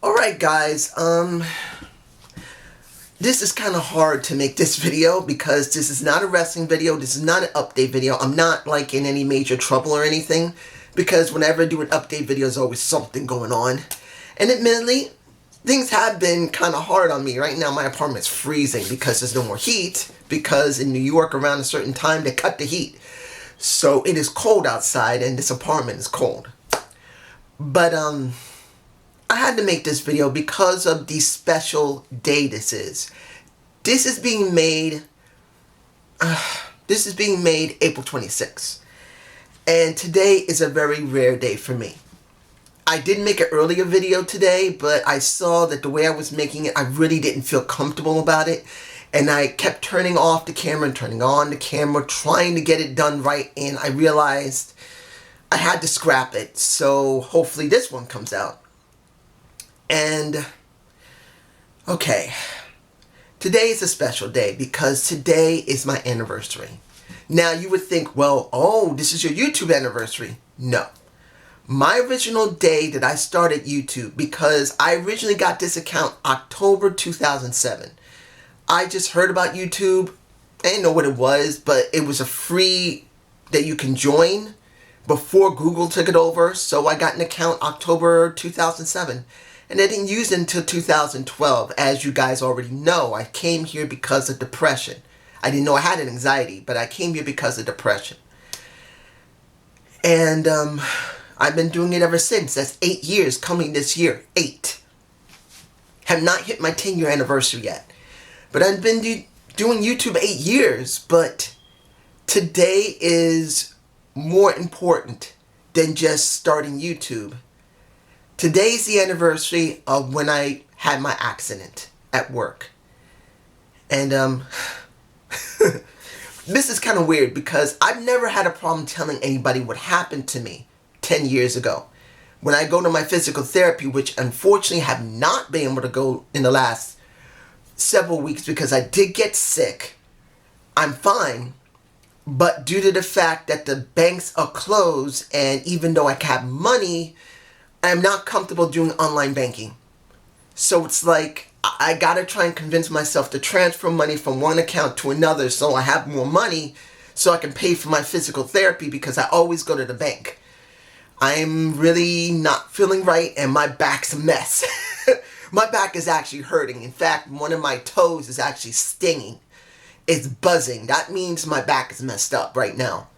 Alright guys, this is kind of hard to make this video because this is not a wrestling video, this is not an update video. I'm not like in any major trouble or anything because whenever I do an update video there's always something going on. And admittedly, things have been kind of hard on me. Right now my apartment's freezing because there's no more heat, because in New York around a certain time they cut the heat. So it is cold outside and this apartment is cold. But I had to make this video because of the special day this is. This is being made April 26th. And today is a very rare day for me. I did make an earlier video today, but I saw that the way I was making it, I really didn't feel comfortable about it. And I kept turning off the camera and turning on the camera, trying to get it done right, and I realized I had to scrap it. So hopefully this one comes out. And, okay, today is a special day because today is my anniversary. Now you would think, well, oh, this is your YouTube anniversary. No. My original day that I started YouTube, because I originally got this account October 2007. I just heard about YouTube. I didn't know what it was, but it was a free that you can join before Google took it over. So I got an account October 2007. And I didn't use it until 2012. As you guys already know, I came here because of depression. I didn't know I had an anxiety, but I came here because of depression. And I've been doing it ever since. That's 8 years coming this year. 8. Have not hit my 10-year anniversary yet. But I've been doing YouTube 8 years. But today is more important than just starting YouTube. Today's the anniversary of when I had my accident at work. And this is kind of weird because I've never had a problem telling anybody what happened to me 10 years ago. When I go to my physical therapy, which unfortunately have not been able to go in the last several weeks because I did get sick. I'm fine. But due to the fact that the banks are closed, and even though I have money, I'm not comfortable doing online banking. So it's like I gotta try and convince myself to transfer money from one account to another so I have more money so I can pay for my physical therapy, because I always go to the bank. I'm really not feeling right and my back's a mess. My back is actually hurting. In fact, one of my toes is actually stinging. It's buzzing. That means my back is messed up right now.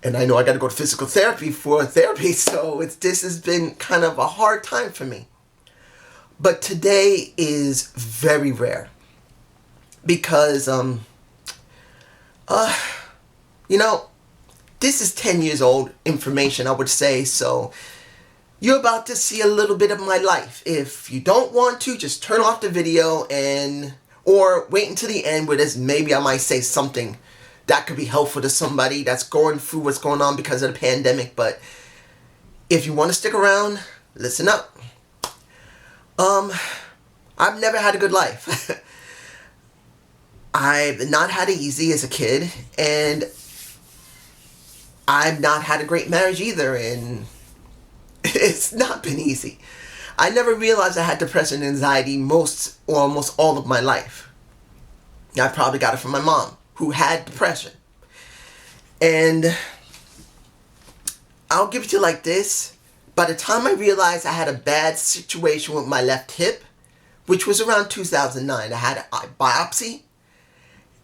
And I know I got to go to physical therapy for therapy, so this has been kind of a hard time for me. But today is very rare because, this is 10 years old information, I would say, so you're about to see a little bit of my life. If you don't want to, just turn off the video or wait until the end where maybe I might say something that could be helpful to somebody that's going through what's going on because of the pandemic. But if you want to stick around, listen up. I've never had a good life. I've not had it easy as a kid, and I've not had a great marriage either, and it's not been easy. I never realized I had depression and anxiety almost all of my life. I probably got it from my mom, who had depression. And I'll give it to you like this. By the time I realized I had a bad situation with my left hip, which was around 2009, I had a biopsy,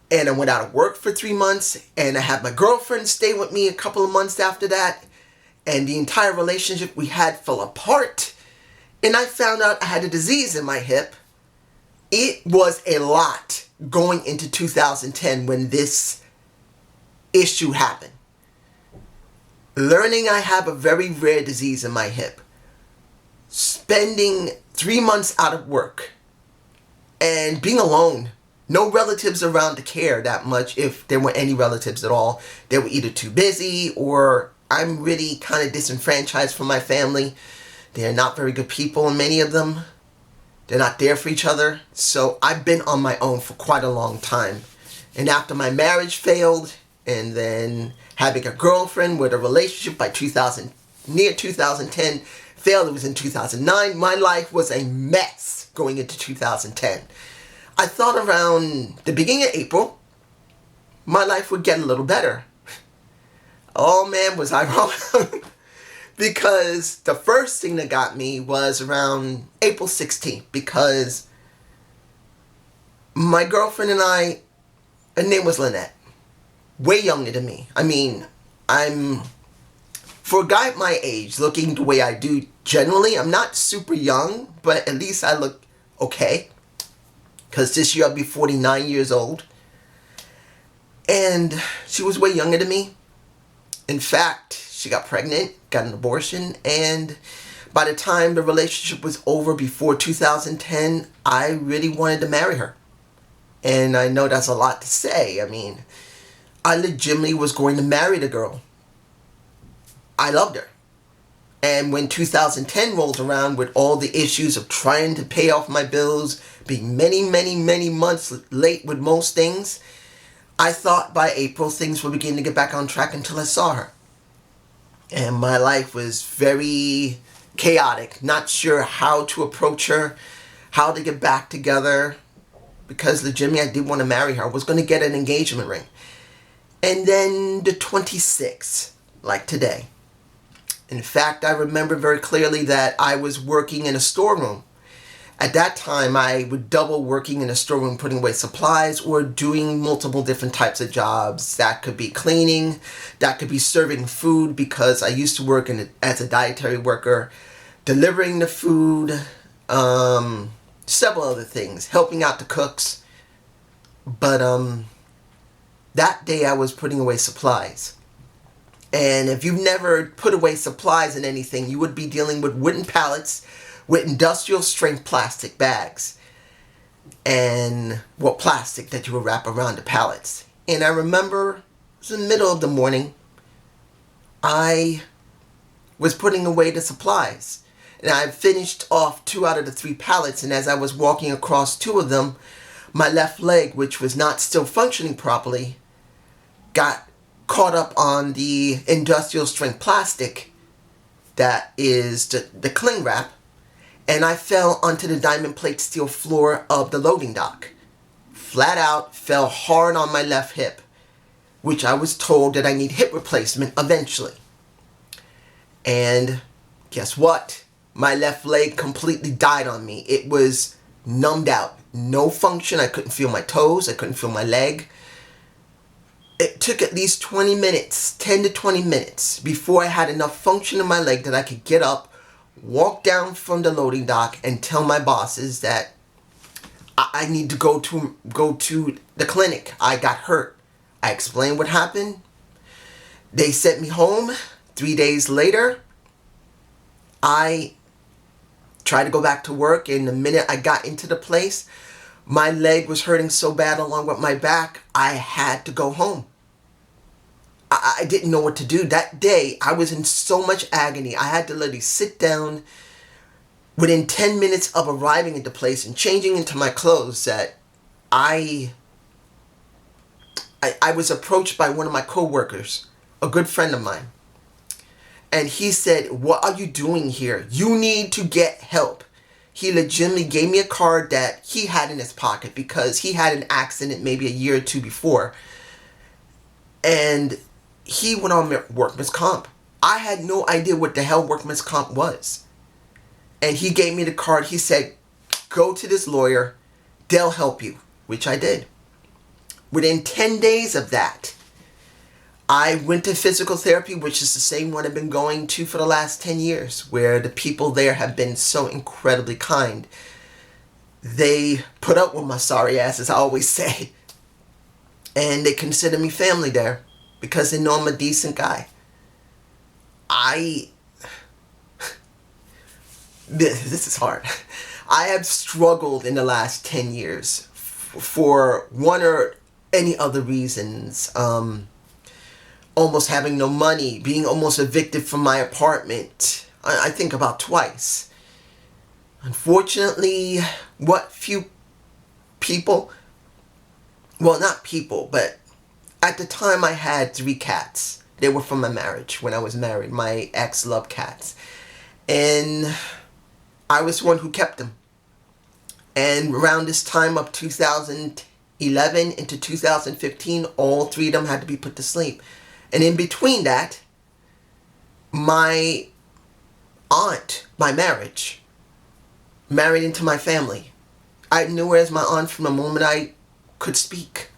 and I went out of work for 3 months, and I had my girlfriend stay with me a couple of months after that, and the entire relationship we had fell apart, and I found out I had a disease in my hip. It was a lot going into 2010 when this issue happened. Learning I have a very rare disease in my hip. Spending 3 months out of work. And being alone. No relatives around to care that much, if there were any relatives at all. They were either too busy, or I'm really kind of disenfranchised from my family. They're not very good people, and many of them. They're not there for each other. So I've been on my own for quite a long time. And after my marriage failed, and then having a girlfriend with a relationship by near 2010 failed, it was in 2009. My life was a mess going into 2010. I thought around the beginning of April, my life would get a little better. Oh man, was I wrong. Because the first thing that got me was around April 16th. Because my girlfriend and I, her name was Lynette. Way younger than me. I mean, for a guy at my age, looking the way I do generally, I'm not super young, but at least I look okay. Because this year I'll be 49 years old. And she was way younger than me. In fact, she got pregnant, got an abortion, and by the time the relationship was over before 2010, I really wanted to marry her. And I know that's a lot to say. I mean, I legitimately was going to marry the girl. I loved her. And when 2010 rolled around with all the issues of trying to pay off my bills, being many months late with most things, I thought by April things would begin to get back on track until I saw her. And my life was very chaotic, not sure how to approach her, how to get back together, because legitimately I did want to marry her. I was going to get an engagement ring. And then the 26th, like today. In fact, I remember very clearly that I was working in a storeroom. At that time, I would double working in a storeroom, putting away supplies, or doing multiple different types of jobs. That could be cleaning, that could be serving food, because I used to work as a dietary worker, delivering the food, several other things, helping out the cooks. But that day I was putting away supplies. And if you've never put away supplies in anything, you would be dealing with wooden pallets with industrial strength plastic bags. And plastic that you would wrap around the pallets. And I remember it was in the middle of the morning, I was putting away the supplies. And I finished off 2 out of the 3 pallets, and as I was walking across 2 of them, my left leg, which was not still functioning properly, got caught up on the industrial strength plastic that is the cling wrap, and I fell onto the diamond plate steel floor of the loading dock. Flat out, fell hard on my left hip, which I was told that I need hip replacement eventually. And guess what? My left leg completely died on me. It was numbed out. No function. I couldn't feel my toes. I couldn't feel my leg. It took at least 20 minutes, 10 to 20 minutes, before I had enough function in my leg that I could get up, walk down from the loading dock, and tell my bosses that I need to go to the clinic. I got hurt. I explained what happened. They sent me home. 3 days later, I tried to go back to work, and the minute I got into the place, my leg was hurting so bad along with my back, I had to go home. I didn't know what to do. That day, I was in so much agony. I had to literally sit down. Within 10 minutes of arriving at the place and changing into my clothes, that I was approached by one of my co-workers, a good friend of mine. And he said, "What are you doing here? You need to get help." He legitimately gave me a card that he had in his pocket because he had an accident maybe a year or 2 before. And he went on workman's comp. I had no idea what the hell workman's comp was. And he gave me the card. He said, "Go to this lawyer. They'll help you," which I did. Within 10 days of that, I went to physical therapy, which is the same one I've been going to for the last 10 years, where the people there have been so incredibly kind. They put up with my sorry ass, as I always say. And they consider me family there because they know I'm a decent guy. This is hard. I have struggled in the last 10 years for one or any other reasons. Almost having no money, being almost evicted from my apartment, I think about twice. Unfortunately, what few people, well, not people, but at the time I had 3 cats. They were from my marriage when I was married. My ex loved cats. And I was the one who kept them. And around this time of 2011 into 2015, all three of them had to be put to sleep. And in between that, my aunt, by marriage, married into my family. I knew her as my aunt from the moment I could speak.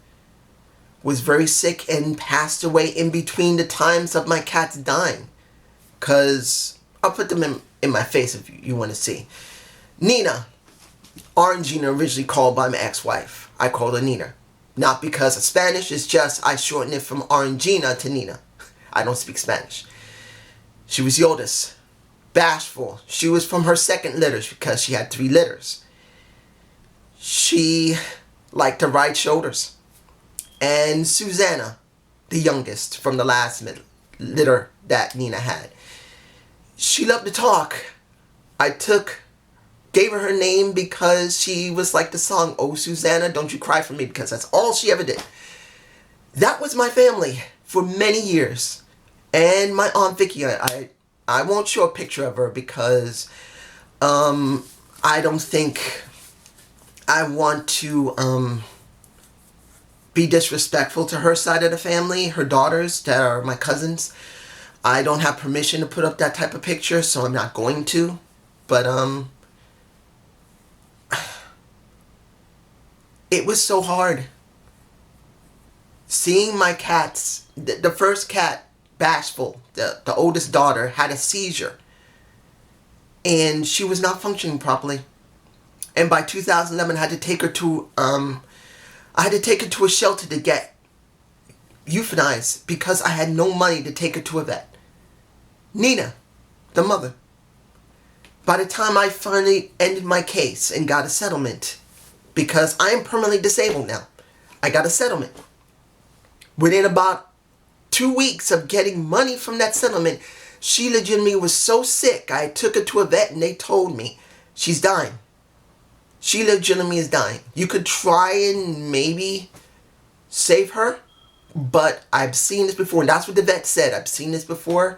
Was very sick and passed away in between the times of my cats dying. Because I'll put them in my face if you want to see. Nina. Orangina, originally called by my ex-wife. I called her Nina. Not because of Spanish, it's just I shortened it from Orangina to Nina. I don't speak Spanish. She was the oldest. Bashful. She was from her second litters because she had 3 litters. She liked to ride shoulders. And Susanna, the youngest from the last litter that Nina had. She loved to talk. Gave her name because she was like the song, "Oh Susanna, don't you cry for me," because that's all she ever did. That was my family for many years. And my Aunt Vicky, I won't show a picture of her because I don't think I want to be disrespectful to her side of the family, her daughters that are my cousins. I don't have permission to put up that type of picture, so I'm not going to. But it was so hard. Seeing my cats, the first cat, Bashful, the oldest daughter, had a seizure. And she was not functioning properly. And by 2011, I had to take her to a shelter to get euthanized because I had no money to take her to a vet. Nina, the mother. By the time I finally ended my case and got a settlement, because I am permanently disabled now, I got a settlement. Within about 2 weeks of getting money from that settlement, she legitimately was so sick, I took her to a vet and they told me, she's dying. She legitimately is dying. You could try and maybe save her, but I've seen this before, and that's what the vet said. I've seen this before,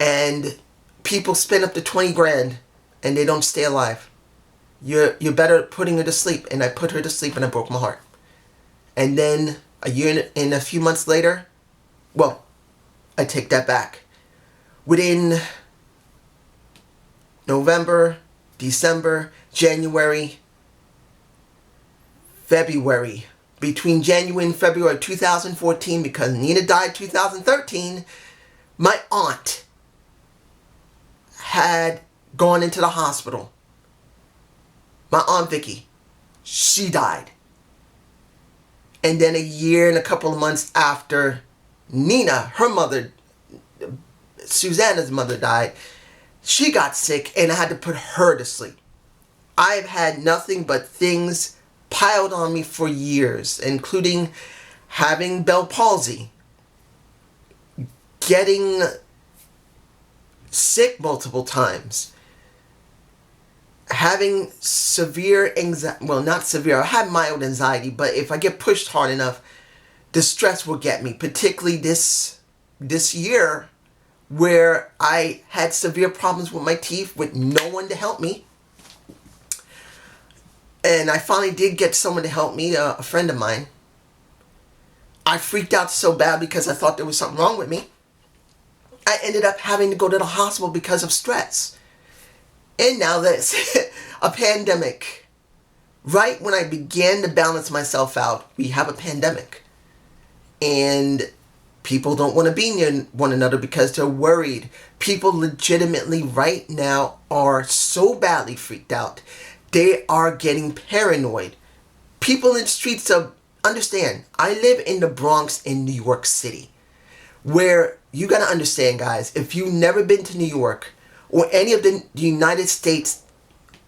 and people spend up to 20 grand and they don't stay alive. You're better putting her to sleep. And I put her to sleep and I broke my heart. And then a year and a few months later, well, I take that back. Within November, December, January, February, between January and February 2014, because Nina died 2013, my aunt had gone into the hospital. My Aunt Vicky, she died. And then a year and a couple of months after Nina, her mother, Susanna's mother, died, she got sick and I had to put her to sleep. I've had nothing but things piled on me for years, including having Bell palsy, getting sick multiple times, having severe anxiety, well, not severe, I have mild anxiety, but if I get pushed hard enough, the stress will get me, particularly this year where I had severe problems with my teeth with no one to help me. And I finally did get someone to help me, a friend of mine. I freaked out so bad because I thought there was something wrong with me. I ended up having to go to the hospital because of stress. And now there's a pandemic. Right when I began to balance myself out, we have a pandemic. And people don't want to be near one another because they're worried. People legitimately right now are so badly freaked out. They are getting paranoid. People in the streets understand. I live in the Bronx in New York City, where you got to understand, guys, if you've never been to New York or any of the United States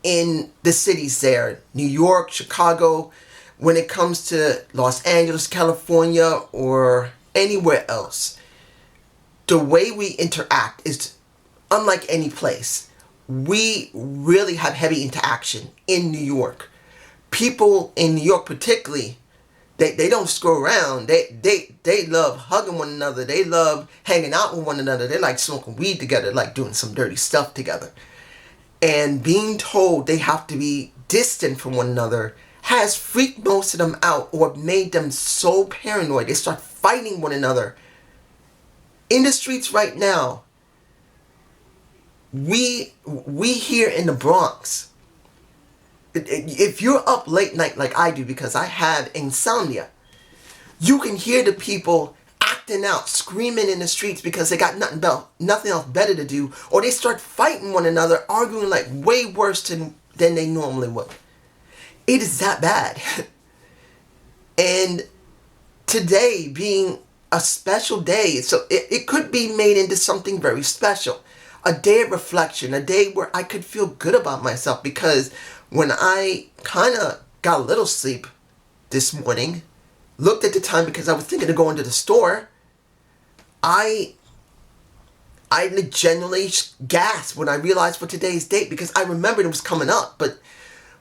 in the cities there, New York, Chicago, when it comes to Los Angeles, California, or anywhere else, the way we interact is unlike any place. We really have heavy interaction in New York. People in New York particularly, They don't screw around. They love hugging one another. They love hanging out with one another. They like smoking weed together, like doing some dirty stuff together. And being told they have to be distant from one another has freaked most of them out, or made them so paranoid they start fighting one another. In the streets right now, we here in the Bronx, if you're up late night like I do, because I have insomnia, you can hear the people acting out, screaming in the streets because they got nothing else better to do, or they start fighting one another, arguing like way worse than they normally would. It is that bad. And today being a special day, so it could be made into something very special. A day of reflection, a day where I could feel good about myself, because when I kind of got a little sleep this morning, looked at the time because I was thinking of going to the store, I genuinely gasped when I realized for today's date, because I remembered it was coming up. But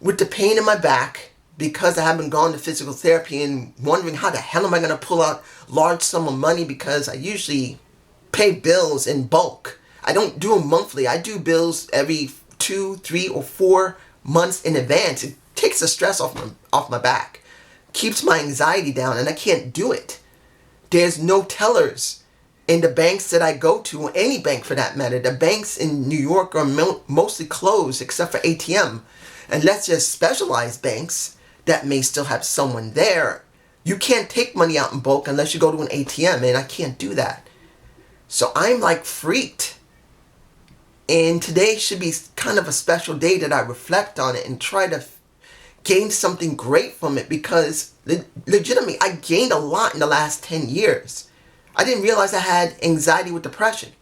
with the pain in my back, because I haven't gone to physical therapy, and wondering how the hell am I going to pull out large sum of money, because I usually pay bills in bulk. I don't do them monthly. I do bills every 2, 3, or 4 months in advance. It takes the stress off my back, keeps my anxiety down, and I can't do it. There's no tellers in the banks that I go to, or any bank for that matter. The banks in New York are mostly closed except for ATM. Unless there's specialized banks that may still have someone there. You can't take money out in bulk unless you go to an ATM, and I can't do that. So I'm like freaked. And today should be kind of a special day that I reflect on it and try to gain something great from it, because legitimately I gained a lot in the last 10 years. I didn't realize I had anxiety with depression.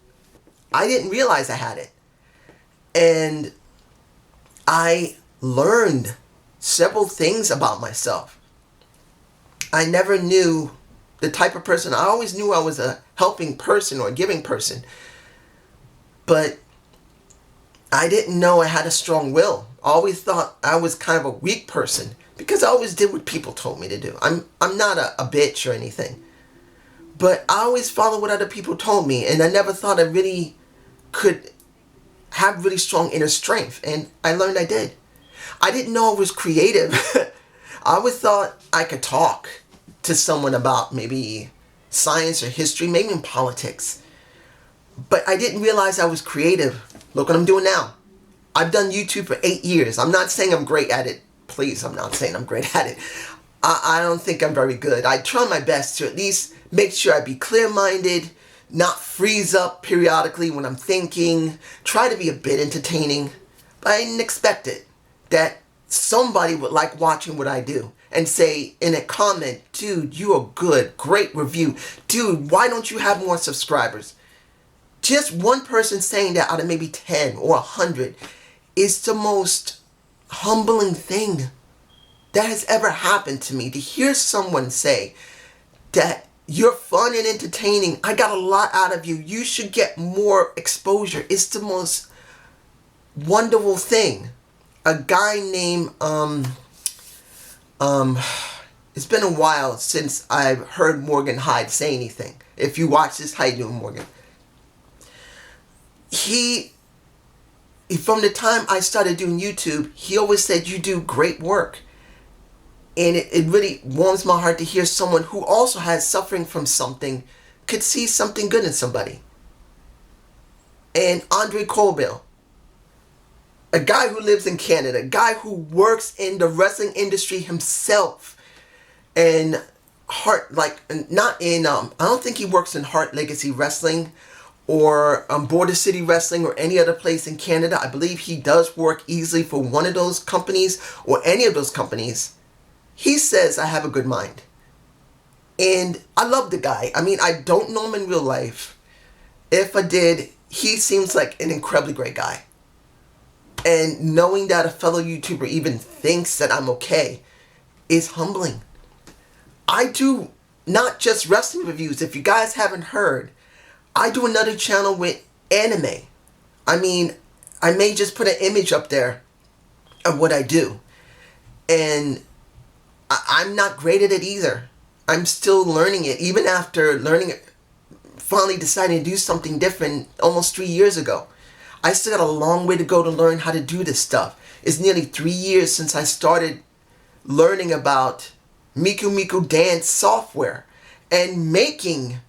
I didn't realize I had it. And I learned several things about myself. I never knew the type of person. I always knew I was a helping person or a giving person. But I didn't know I had a strong will. I always thought I was kind of a weak person, because I always did what people told me to do. I'm not a bitch or anything. But I always followed what other people told me, and I never thought I really could have really strong inner strength, and I learned I did. I didn't know I was creative. I always thought I could talk to someone about maybe science or history, maybe in politics. But I didn't realize I was creative. Look what I'm doing now. I've done YouTube for 8 years. I'm not saying I'm great at it. Please, I'm not saying I'm great at it. I don't think I'm very good. I try my best to at least make sure I be clear-minded, not freeze up periodically when I'm thinking, try to be a bit entertaining. But I didn't expect it, that somebody would like watching what I do and say in a comment, dude, you are good, great review. Dude, why don't you have more subscribers? Just one person saying that out of maybe 10 or 100 is the most humbling thing that has ever happened to me. To hear someone say that you're fun and entertaining, I got a lot out of you, you should get more exposure. It's the most wonderful thing. A guy named, it's been a while since I've heard Morgan Hyde say anything. If you watch this, how you doing, Morgan? He, from the time I started doing YouTube, he always said, you do great work. And it really warms my heart to hear someone who also has suffering from something could see something good in somebody. And Andre Colville, a guy who lives in Canada, a guy who works in the wrestling industry himself, and not in, I don't think he works in Heart Legacy Wrestling or Border City Wrestling or any other place in Canada. I believe he does work easily for one of those companies or any of those companies. He says I have a good mind. And I love the guy. I mean, I don't know him in real life. If I did, he seems like an incredibly great guy. And knowing that a fellow YouTuber even thinks that I'm okay is humbling. I do not just wrestling reviews. If you guys haven't heard, I do another channel with anime. I mean, I may just put an image up there of what I do. And I'm not great at it either. I'm still learning it, even after learning it, finally deciding to do something different almost 3 years ago. I still got a long way to go to learn how to do this stuff. It's nearly 3 years since I started learning about Miku Miku dance software and making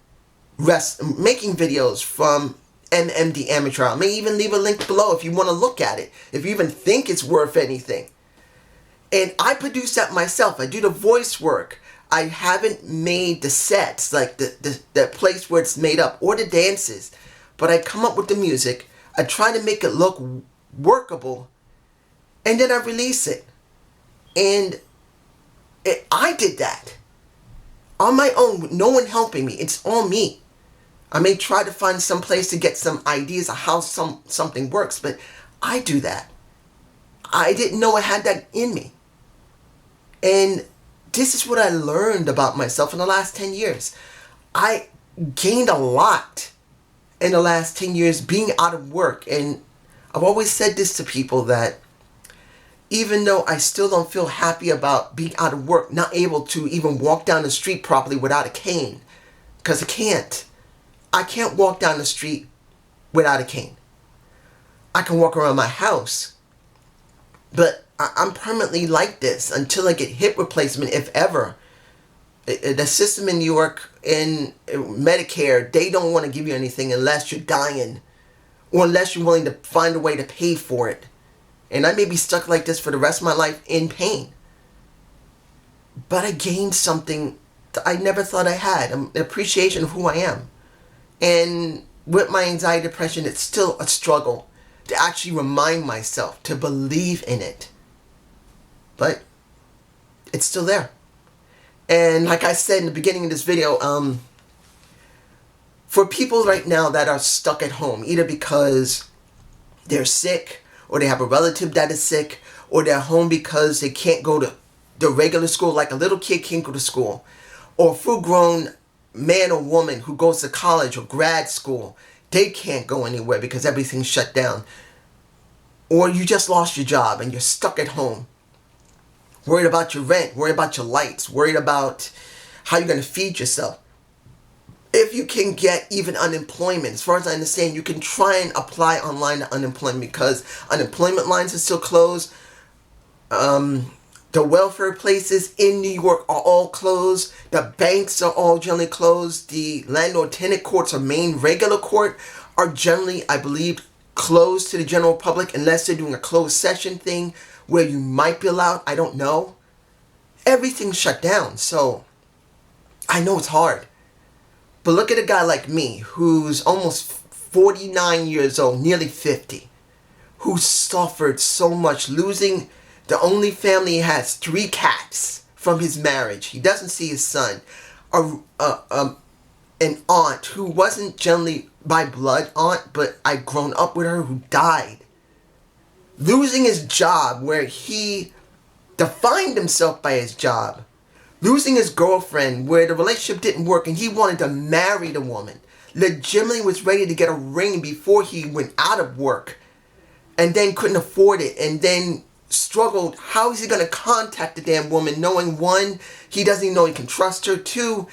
videos from MMD Amateur. I may even leave a link below if you want to look at it, if you even think it's worth anything. And I produce that myself. I do the voice work. I haven't made the sets, like the place where it's made up, or the dances. But I come up with the music. I try to make it look workable. And then I release it. And I did that. On my own, with no one helping me. It's all me. I may try to find some place to get some ideas of how something works, but I do that. I didn't know I had that in me. And this is what I learned about myself in the last 10 years. I gained a lot in the last 10 years being out of work. And I've always said this to people, that even though I still don't feel happy about being out of work, not able to even walk down the street properly without a cane, because I can't walk down the street without a cane. I can walk around my house, but I'm permanently like this until I get hip replacement, if ever. The system in New York, in Medicare, they don't want to give you anything unless you're dying, or unless you're willing to find a way to pay for it. And I may be stuck like this for the rest of my life in pain. But I gained something that I never thought I had, an appreciation of who I am. And with my anxiety, depression, it's still a struggle to actually remind myself to believe in it. But it's still there. And like I said in the beginning of this video, for people right now that are stuck at home, either because they're sick, or they have a relative that is sick, or they're home because they can't go to the regular school, like a little kid can't go to school, or a full-grown man or woman who goes to college or grad school, they can't go anywhere because everything's shut down. Or you just lost your job and you're stuck at home, worried about your rent, worried about your lights, worried about how you're going to feed yourself. If you can get even unemployment, as far as I understand, you can try and apply online to unemployment, because unemployment lines are still closed. The welfare places in New York are all closed. The banks are all generally closed. The landlord-tenant courts, or main regular court, are generally, I believe, closed to the general public, unless they're doing a closed session thing where you might be allowed. I don't know. Everything's shut down, so I know it's hard. But look at a guy like me, who's almost 49 years old, nearly 50, who suffered so much, losing the only family he has, 3 cats from his marriage. He doesn't see his son. An aunt who wasn't generally by blood aunt, but I'd grown up with her, who died. Losing his job, where he defined himself by his job. Losing his girlfriend, where the relationship didn't work and he wanted to marry the woman. Legitimately was ready to get a ring before he went out of work, and then couldn't afford it, and then struggled. How is he going to contact the damn woman, knowing, 1, he doesn't even know he can trust her, 2,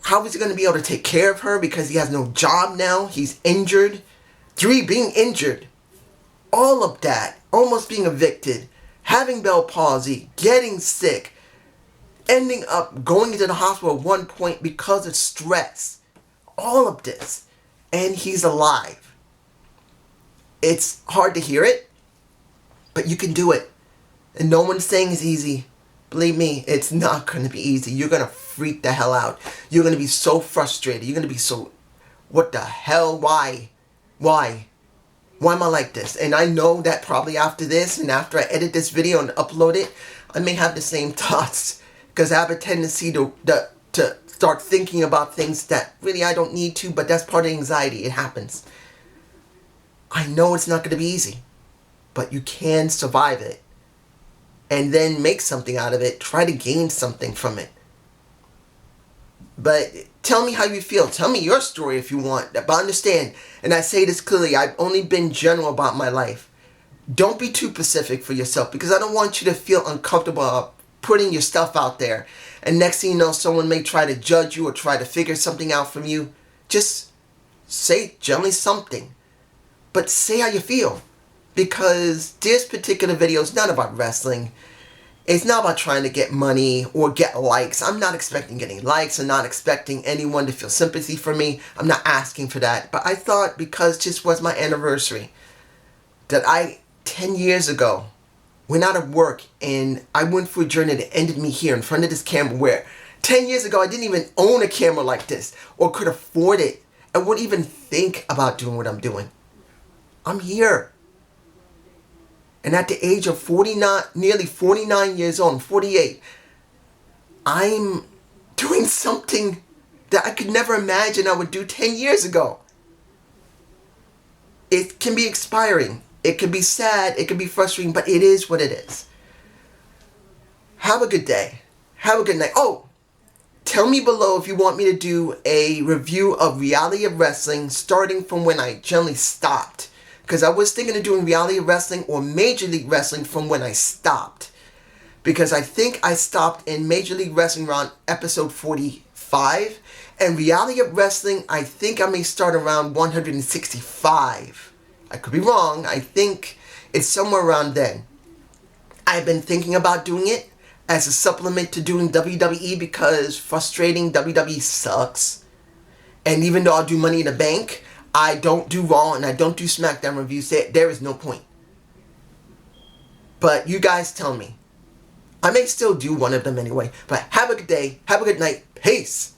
how is he going to be able to take care of her because he has no job now, he's injured, 3, being injured, all of that, almost being evicted, having Bell palsy, getting sick, ending up going into the hospital at one point because of stress. All of this. And he's alive. It's hard to hear it, but you can do it. And no one's saying it's easy. Believe me, it's not going to be easy. You're going to freak the hell out. You're going to be so frustrated. You're going to be so, what the hell? Why? Why am I like this? And I know that probably after this, and after I edit this video and upload it, I may have the same thoughts. Because I have a tendency to start thinking about things that really I don't need to, but that's part of anxiety. It happens. I know it's not going to be easy, but you can survive it. And then make something out of it. Try to gain something from it. But tell me how you feel. Tell me your story if you want. But understand, and I say this clearly, I've only been general about my life. Don't be too specific for yourself, because I don't want you to feel uncomfortable putting your stuff out there. And next thing you know, someone may try to judge you or try to figure something out from you. Just say generally something. But say how you feel. Because this particular video is not about wrestling. It's not about trying to get money or get likes. I'm not expecting getting likes. I'm not expecting anyone to feel sympathy for me. I'm not asking for that. But I thought because this was my anniversary, that 10 years ago, went out of work and I went for a journey that ended me here in front of this camera where 10 years ago I didn't even own a camera like this or could afford it. I wouldn't even think about doing what I'm doing. I'm here. And at the age of 49, nearly 49 years old, I'm 48, I'm doing something that I could never imagine I would do 10 years ago. It can be inspiring. It can be sad. It can be frustrating, but it is what it is. Have a good day. Have a good night. Oh, tell me below if you want me to do a review of Reality of Wrestling starting from when I generally stopped. Because I was thinking of doing Reality of Wrestling or Major League Wrestling from when I stopped. Because I think I stopped in Major League Wrestling around episode 45. And Reality of Wrestling, I think I may start around 165. I could be wrong. I think it's somewhere around then. I've been thinking about doing it as a supplement to doing WWE because frustrating WWE sucks. And even though I'll do Money in the Bank, I don't do Raw and I don't do SmackDown reviews. There is no point. But you guys tell me. I may still do one of them anyway. But have a good day. Have a good night. Peace.